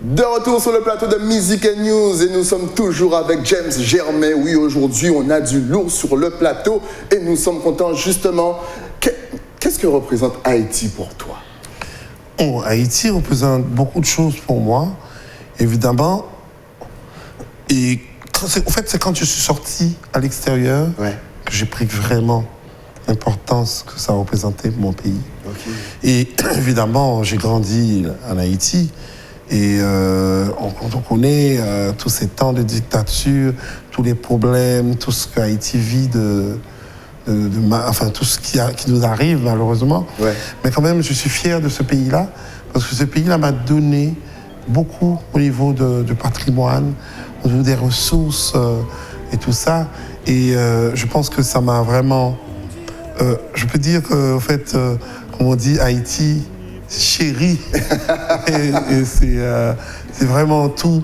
De retour sur le plateau de Music & News et nous sommes toujours avec James Germain. Oui, aujourd'hui, on a du lourd sur le plateau et nous sommes contents justement. Qu'est-ce que représente Haïti pour toi? Haïti représente beaucoup de choses pour moi, évidemment. Et c'est quand je suis sorti à l'extérieur que j'ai pris vraiment l'importance que ça représentait pour mon pays. Okay. Et évidemment, j'ai grandi en Haïti. Et quand on connaît tous ces temps de dictature, tous les problèmes, tout ce qu'Haïti vit enfin tout ce qui nous arrive malheureusement. Ouais. Mais quand même, je suis fier de ce pays-là, parce que ce pays-là m'a donné beaucoup au niveau du patrimoine, au niveau des ressources et tout ça. Et je pense que ça m'a vraiment... je peux dire qu'en fait, comme on dit, Haïti... chérie. et c'est vraiment tout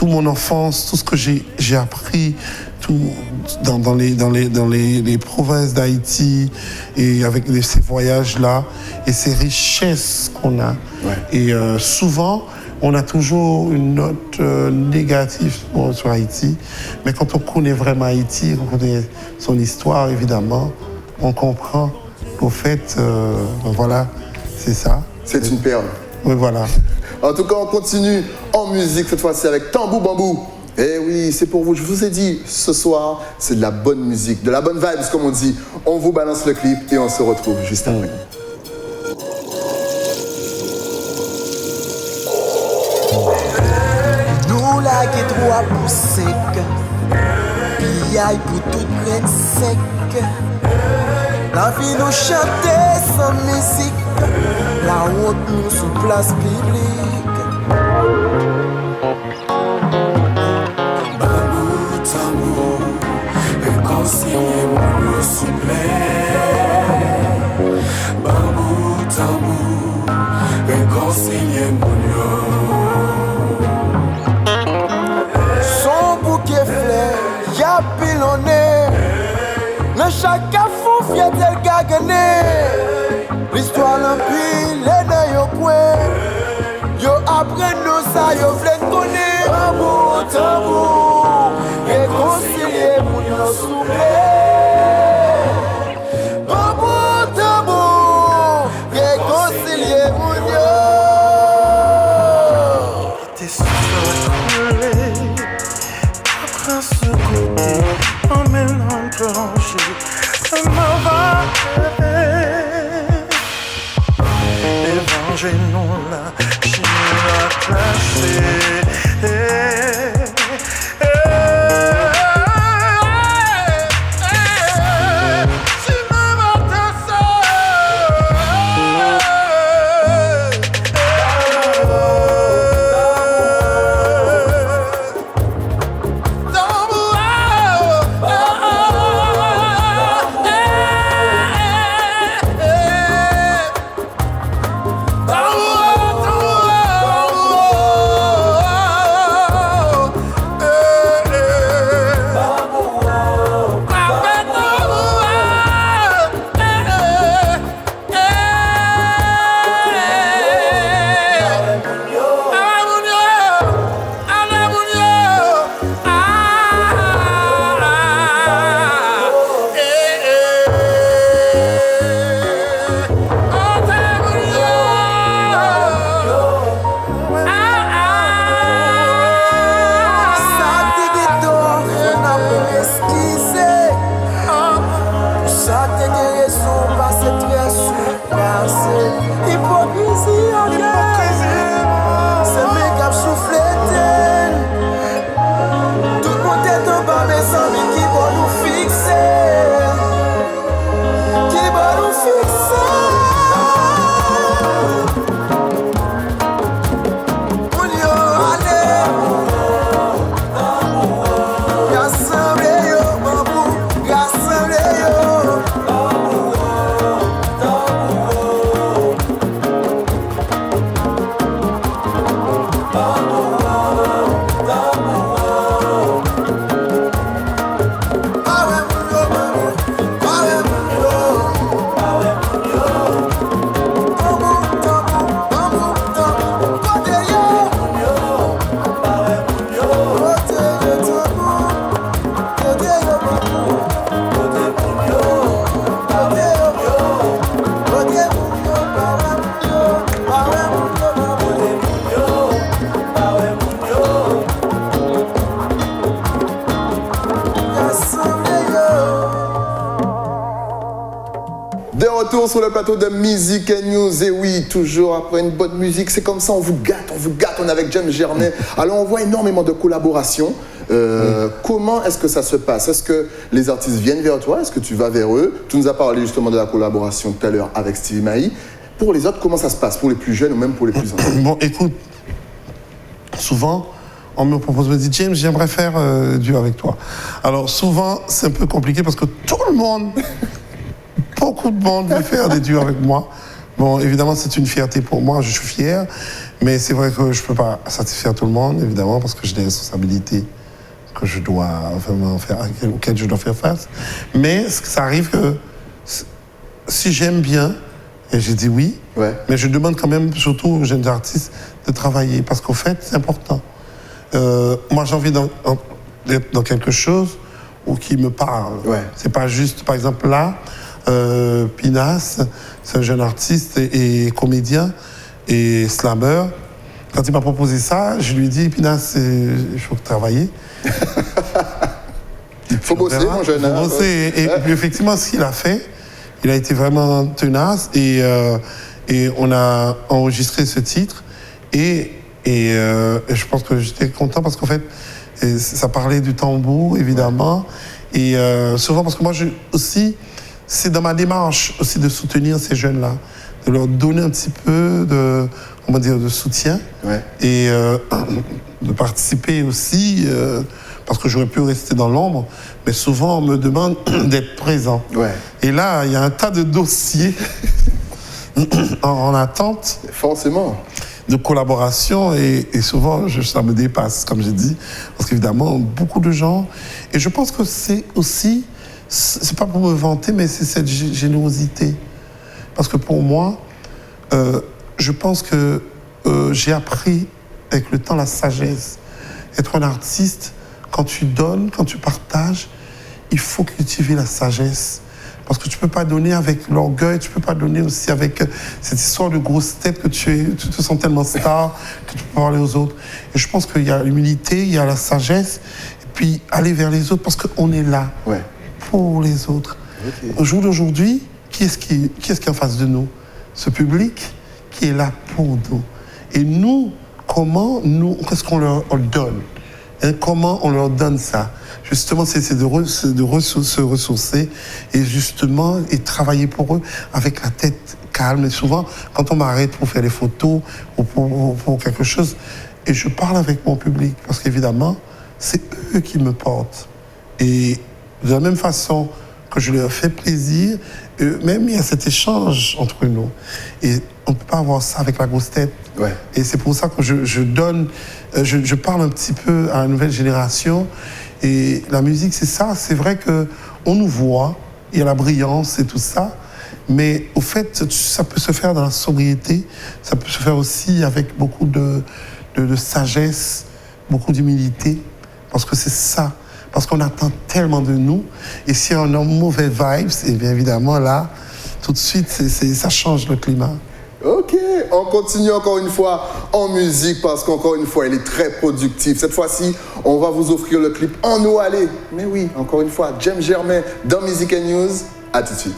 mon enfance, tout ce que j'ai appris dans les provinces d'Haïti et avec ces voyages-là et ces richesses qu'on a. Ouais. Et souvent, on a toujours une note négative sur Haïti, mais quand on connaît vraiment Haïti, on connaît son histoire, évidemment, on comprend qu'au fait, voilà, c'est ça. C'est une perle. Oui, voilà. En tout cas, on continue en musique, cette fois-ci avec Tambou Bambou. Eh oui, c'est pour vous. Je vous ai dit, ce soir, c'est de la bonne musique, de la bonne vibes, comme on dit. On vous balance le clip et on se retrouve juste après. Nous, la qui droit pour sec, pillaille pour toute graine sec. La vie nous chanter sans musique. La honte nous sous place publique. Bambou, tambour, réconcilier mon s'il vous plaît. Bambou, tambour, réconcilier mon Son bouquet fleur, y'a pilonné. Le chacun fou fier d'elle gagné. L'histoire l'empile, les dans yo coin. Yo après nous ça, yo v'l'en connaît. Tambour, tambour, réconcilier pour nous souffler. Tambour, tambour, réconcilier pour nous. Tes souffles coulés, après ce côté, emmène-en plongé. Comment va évangez-nous là, je nous la classé. retour sur le plateau de Music and News. Et oui, toujours après une bonne musique, c'est comme ça, on vous gâte. On est avec James Germain. Alors, on voit énormément de collaborations. Comment est-ce que ça se passe? Est-ce que les artistes viennent vers toi? Est-ce que tu vas vers eux? Tu nous as parlé justement de la collaboration tout à l'heure avec Stevie Maï. Pour les autres, comment ça se passe? Pour les plus jeunes ou même pour les plus anciens? Bon, écoute, souvent, on me propose, me dit, James, j'aimerais faire duo avec toi. Alors, souvent, c'est un peu compliqué parce que tout le monde, beaucoup de monde veut faire des duos avec moi. Bon, évidemment, c'est une fierté pour moi, je suis fier, mais c'est vrai que je ne peux pas satisfaire tout le monde, évidemment, parce que j'ai des responsabilités que je dois vraiment faire, auxquelles je dois faire face. Mais ça arrive que si j'aime bien, et j'ai dit oui, mais je demande quand même, surtout aux jeunes artistes, de travailler, parce qu'au fait, c'est important. Moi, j'ai envie d'être dans quelque chose qui me parle. C'est pas juste, par exemple, là, Pinas, c'est un jeune artiste et comédien et slammer. Quand il m'a proposé ça, je lui ai dit, Pinas, il faut travailler. Il faut bosser, mon jeune. Il faut bosser. Et puis, effectivement, ce qu'il a fait, il a été vraiment tenace et on a enregistré ce titre. Et je pense que j'étais content parce qu'en fait, ça parlait du tambour, évidemment. Et souvent, parce que moi, aussi, c'est dans ma démarche aussi de soutenir ces jeunes-là, de leur donner un petit peu de, comment dire, de soutien et de participer aussi, parce que j'aurais pu rester dans l'ombre, mais souvent, on me demande d'être présent. Et là, il y a un tas de dossiers en attente. Forcément. De collaboration et souvent ça me dépasse, comme j'ai dit, parce qu'évidemment, beaucoup de gens, et je pense que c'est aussi, c'est pas pour me vanter, mais c'est cette générosité. Parce que pour moi, je pense que j'ai appris avec le temps la sagesse. Être un artiste, quand tu donnes, quand tu partages, il faut cultiver la sagesse. Parce que tu ne peux pas donner avec l'orgueil, tu ne peux pas donner aussi avec cette histoire de grosse tête que tu te sens tellement star que tu peux parler aux autres. Et je pense qu'il y a l'humilité, il y a la sagesse, et puis aller vers les autres parce qu'on est là pour les autres. Au jour d'aujourd'hui, qui est-ce qui est en face de nous? Ce public qui est là pour nous. Et nous, qu'est-ce qu'on leur donne? Et comment on leur donne ça? Justement, c'est se ressourcer et justement et travailler pour eux avec la tête calme. Et souvent, quand on m'arrête pour faire des photos ou pour quelque chose, et je parle avec mon public parce qu'évidemment, c'est eux qui me portent. Et de la même façon que je leur fais plaisir, même il y a cet échange entre nous. Et on ne peut pas avoir ça avec la grosse tête. Et c'est pour ça que je parle un petit peu à la nouvelle génération. Et la musique, c'est ça. C'est vrai qu'on nous voit, il y a la brillance et tout ça. Mais au fait, ça peut se faire dans la sobriété. Ça peut se faire aussi avec beaucoup de sagesse, beaucoup d'humilité. Parce que c'est ça. Parce qu'on attend tellement de nous. Et si on a mauvais vibes, et bien évidemment, là, tout de suite, ça change le climat. Ok, on continue encore une fois en musique parce qu'encore une fois, elle est très productive. Cette fois-ci, on va vous offrir le clip En nous aller. Mais oui, encore une fois, James Germain dans Music and News. À tout de suite.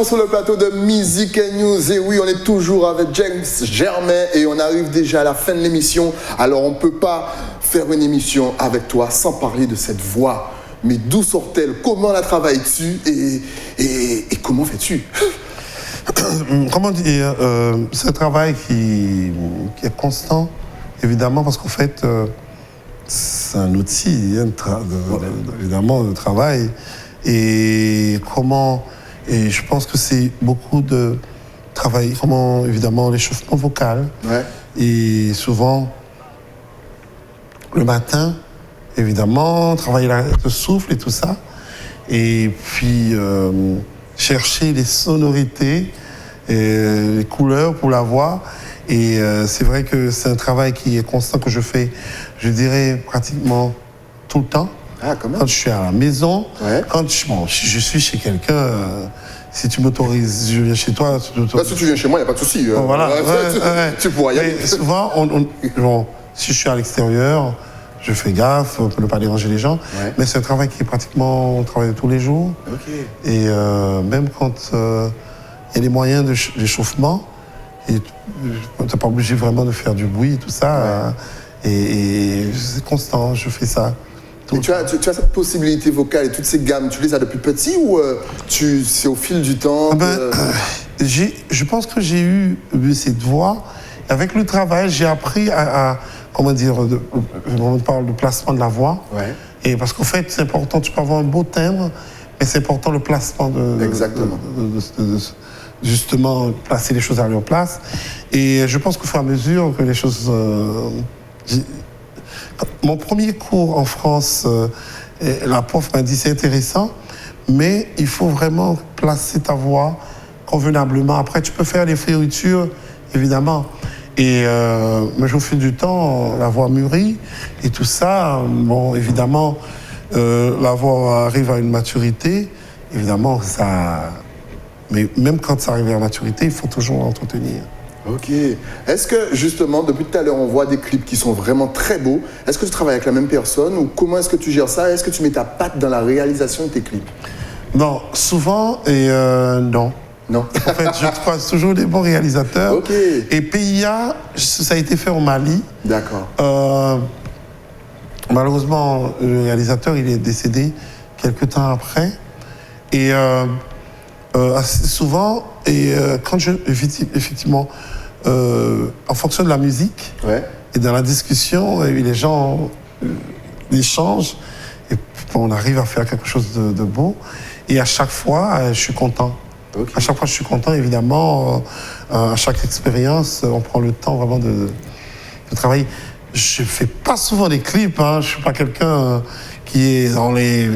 retour sur le plateau de Music and News. Et oui, on est toujours avec James Germain et on arrive déjà à la fin de l'émission. Alors, on ne peut pas faire une émission avec toi sans parler de cette voix. Mais d'où sort-elle? Comment la travailles-tu et comment fais-tu? Comment dire, c'est un travail qui est constant, évidemment, parce qu'en fait, c'est un outil, évidemment, de travail. Et je pense que c'est beaucoup de travail, évidemment, l'échauffement vocal. Ouais. Et souvent, le matin, évidemment, travailler le souffle et tout ça. Et puis, chercher les sonorités, et les couleurs pour la voix. Et c'est vrai que c'est un travail qui est constant, que je fais, je dirais, pratiquement tout le temps. Ah, quand même. Quand je suis à la maison, Ouais. quand je suis chez quelqu'un, si tu m'autorises, je viens chez toi. Bah, si tu viens chez moi, il n'y a pas de souci. Voilà. Tu pourras y aller. Mais souvent, si je suis à l'extérieur, je fais gaffe pour ne pas déranger les gens. Ouais. Mais c'est un travail qui est pratiquement, on travaille tous les jours. Ok. Et même quand il y a des moyens d'échauffement, et tu n'es pas obligé vraiment de faire du bruit, tout ça. Et c'est constant, je fais ça. Et tu as cette possibilité vocale et toutes ces gammes, tu les as depuis petit ou c'est au fil du temps Je pense que j'ai eu cette voix. Avec le travail, j'ai appris comment dire, on parle de placement de la voix. Ouais. Et parce qu'en fait, c'est important, tu peux avoir un beau timbre, mais c'est important le placement Exactement. justement, placer les choses à leur place. Et je pense qu'au fur et à mesure que les choses... Mon premier cours en France, la prof m'a dit c'est intéressant, mais il faut vraiment placer ta voix convenablement. Après, tu peux faire des fioritures, évidemment. Et mais au fil du temps, la voix mûrit et tout ça. Bon, évidemment, la voix arrive à une maturité. Évidemment, ça... Mais même quand ça arrive à la maturité, il faut toujours l'entretenir. Ok. Est-ce que, justement, depuis tout à l'heure, on voit des clips qui sont vraiment très beaux. Est-ce que tu travailles avec la même personne ou comment est-ce que tu gères ça? Est-ce que tu mets ta patte dans la réalisation de tes clips? Non, souvent, et non. Non. En fait, je croise toujours des bons réalisateurs. Ok. Et PIA, ça a été fait au Mali. D'accord. Malheureusement, le réalisateur, il est décédé quelques temps après. Et assez souvent, quand effectivement, en fonction de la musique Ouais. et dans la discussion, les gens échangent et on arrive à faire quelque chose de beau. Et à chaque fois, je suis content. Ok. À chaque fois, je suis content, évidemment. À chaque expérience, on prend le temps vraiment de travailler. Je ne fais pas souvent des clips. Je ne suis pas quelqu'un qui est dans les...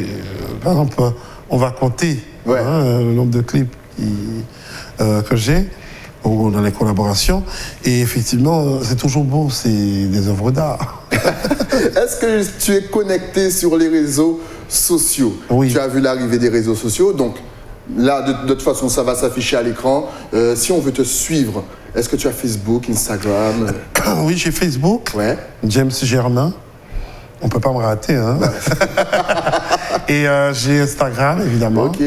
par exemple, on va compter le nombre de clips que j'ai ou dans les collaborations. Et effectivement, c'est toujours beau, c'est des œuvres d'art. Est-ce que tu es connecté sur les réseaux sociaux? Oui. Tu as vu l'arrivée des réseaux sociaux, donc là, de toute façon, ça va s'afficher à l'écran. Si on veut te suivre, est-ce que tu as Facebook, Instagram? Oui, j'ai Facebook, Ouais. James Germain. On ne peut pas me rater, hein. Et j'ai Instagram, évidemment. Ok.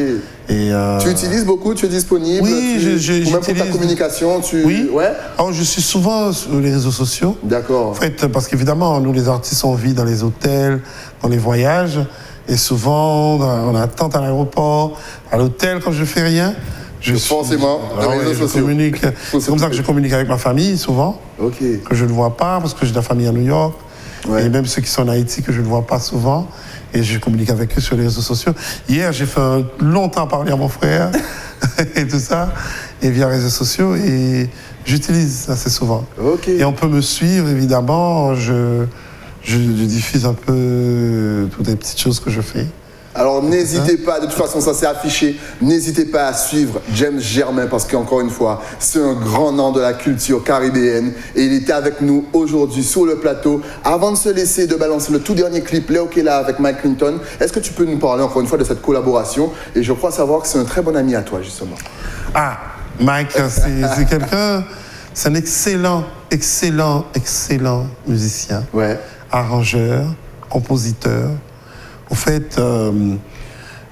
Et, Tu utilises beaucoup, tu es disponible? Oui, ou même pour ta j'utilise. communication, Oui. Ouais. Alors, je suis souvent sur les réseaux sociaux. D'accord. En fait, parce qu'évidemment, nous, les artistes, on vit dans les hôtels, dans les voyages. Et souvent, on attend à l'aéroport, à l'hôtel, quand je fais rien. Forcément, les réseaux je sociaux. communique. C'est comme ça que je communique avec ma famille, souvent. Ok. Que je ne vois pas, parce que j'ai de la famille à New York. Ouais. Et même ceux qui sont en Haïti, que je ne vois pas souvent. Et je communique avec eux sur les réseaux sociaux. Hier, j'ai fait longtemps parler à mon frère et tout ça, et via les réseaux sociaux. Et j'utilise assez souvent. Ok. Et on peut me suivre, évidemment. Je diffuse un peu toutes les petites choses que je fais. Alors n'hésitez pas, de toute façon ça s'est affiché, n'hésitez pas à suivre James Germain parce qu'encore une fois, c'est un grand nom de la culture caribéenne et il était avec nous aujourd'hui sur le plateau. Avant de se laisser, de balancer le tout dernier clip, Léo Kela avec Mike Clinton, est-ce que tu peux nous parler encore une fois de cette collaboration? Et je crois savoir que c'est un très bon ami à toi justement. Ah, Mike, c'est quelqu'un, c'est un excellent musicien, Ouais. arrangeur, compositeur. Au fait,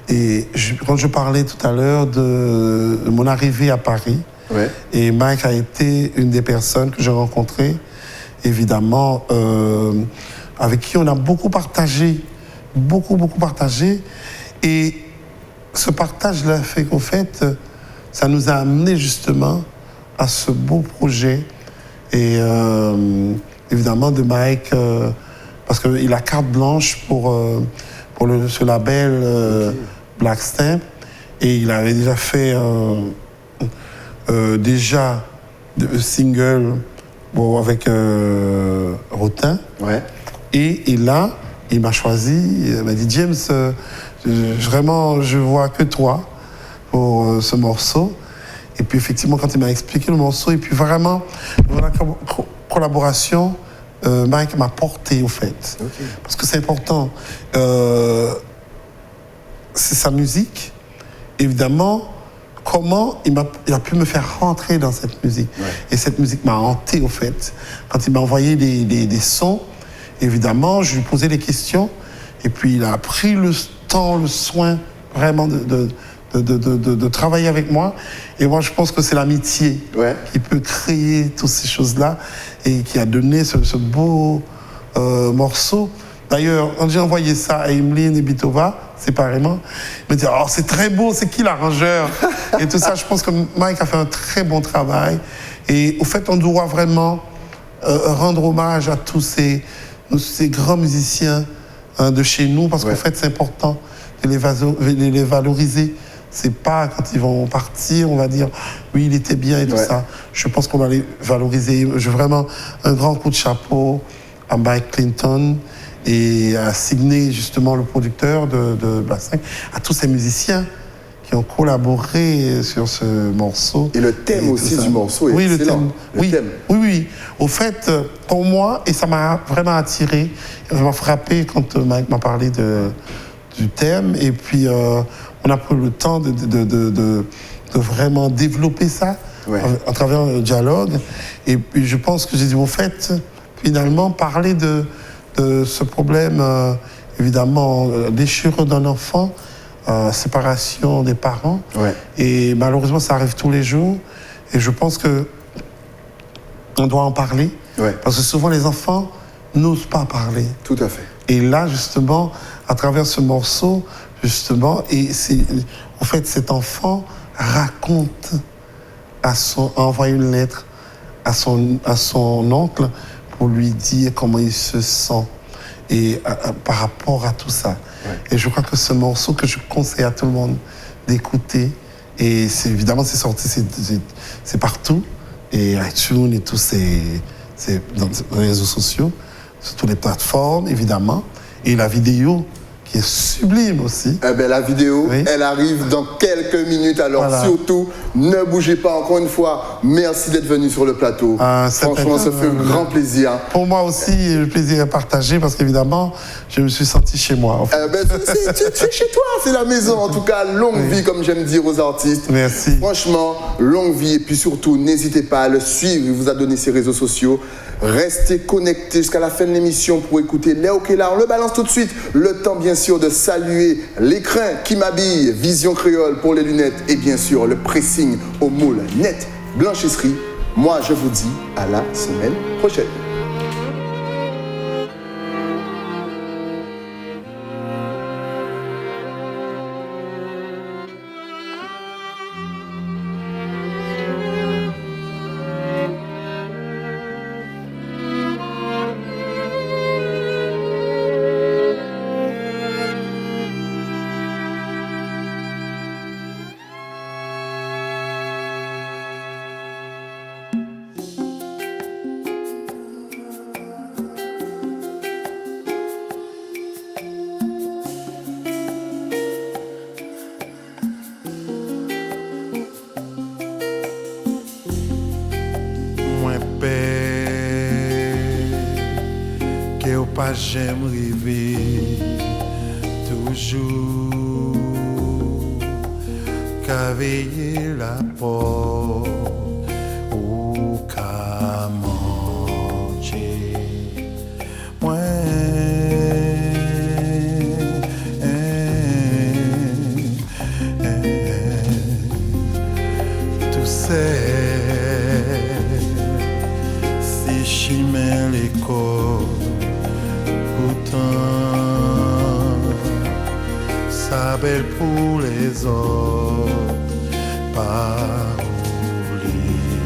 Et quand je parlais tout à l'heure de mon arrivée à Paris, Ouais. et Mike a été une des personnes que j'ai rencontrées, évidemment, avec qui on a beaucoup partagé. Et ce partage-là fait qu'au fait, ça nous a amené justement à ce beau projet. Et évidemment, de Mike, parce qu'il a carte blanche pour ce label Black Stamp. Et il avait déjà fait déjà de single avec Rotin. Ouais. Et là, il m'a choisi, il m'a dit James, vraiment, je vois que toi pour ce morceau. Et puis effectivement, quand il m'a expliqué le morceau, et puis vraiment, dans la collaboration, Mike m'a porté au fait. Okay. Parce que c'est important. C'est sa musique. Évidemment, comment il a pu me faire rentrer dans cette musique. Ouais. Et cette musique m'a hanté au fait. Quand il m'a envoyé des sons, évidemment, je lui posais des questions. Et puis il a pris le temps, le soin vraiment de travailler avec moi. Et moi, je pense que c'est l'amitié qui peut créer toutes ces choses-là et qui a donné ce beau morceau. D'ailleurs, quand j'ai envoyé ça à Emeline et Bitova, séparément, il me dit « Oh, c'est très beau, c'est qui l'arrangeur ?» Et tout ça, je pense que Mike a fait un très bon travail. Et au fait, on doit vraiment rendre hommage à tous ces grands musiciens de chez nous, parce qu'en fait, c'est important de les valoriser. C'est pas quand ils vont partir, on va dire oui, il était bien et tout ça. Je pense qu'on va les valoriser. Je veux vraiment un grand coup de chapeau à Mike Clinton et à Signé, justement, le producteur de Black Stamp, à tous ces musiciens qui ont collaboré sur ce morceau. Et le thème aussi du morceau est excellent. Le thème. Oui. Au fait, pour moi, et ça m'a vraiment attiré, ça m'a frappé quand Mike m'a parlé du thème. Et puis, on a pris le temps de vraiment développer ça à travers le dialogue. Et puis, je pense que j'ai dit, au fait, finalement, parler de ce problème, évidemment, déchirure d'un enfant, séparation des parents. Et malheureusement, ça arrive tous les jours. Et je pense que on doit en parler. Parce que souvent, les enfants n'osent pas parler. Tout à fait. Et là, justement, à travers ce morceau, justement, et c'est, en fait, cet enfant raconte a envoyé une lettre à son oncle pour lui dire comment il se sent et par rapport à tout ça. Et je crois que ce morceau que je conseille à tout le monde d'écouter, et évidemment c'est sorti, c'est partout, et iTunes et tous dans les réseaux sociaux, sur toutes les plateformes évidemment, et la vidéo qui est sublime aussi. Eh bien, la vidéo, elle arrive dans quelques minutes. Alors surtout, ne bougez pas. Encore une fois, merci d'être venu sur le plateau. Franchement, ça fait un grand plaisir. Pour moi aussi, le plaisir est partagé parce qu'évidemment, je me suis senti chez moi. En fait. Tu es chez toi, c'est la maison. En tout cas, longue vie, comme j'aime dire aux artistes. Merci. Franchement, longue vie. Et puis surtout, n'hésitez pas à le suivre. Il vous a donné ses réseaux sociaux. Restez connectés jusqu'à la fin de l'émission pour écouter Léo Kellar. On le balance tout de suite. Le temps, bien sûr, de saluer l'écrin qui m'habille, Vision Créole pour les lunettes et bien sûr le pressing au moule net blanchisserie. Moi, je vous dis à la semaine prochaine. J'aime rêver toujours qu'à veiller la porte ou qu'à manger. belle pour les autres, pas oublier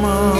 moi.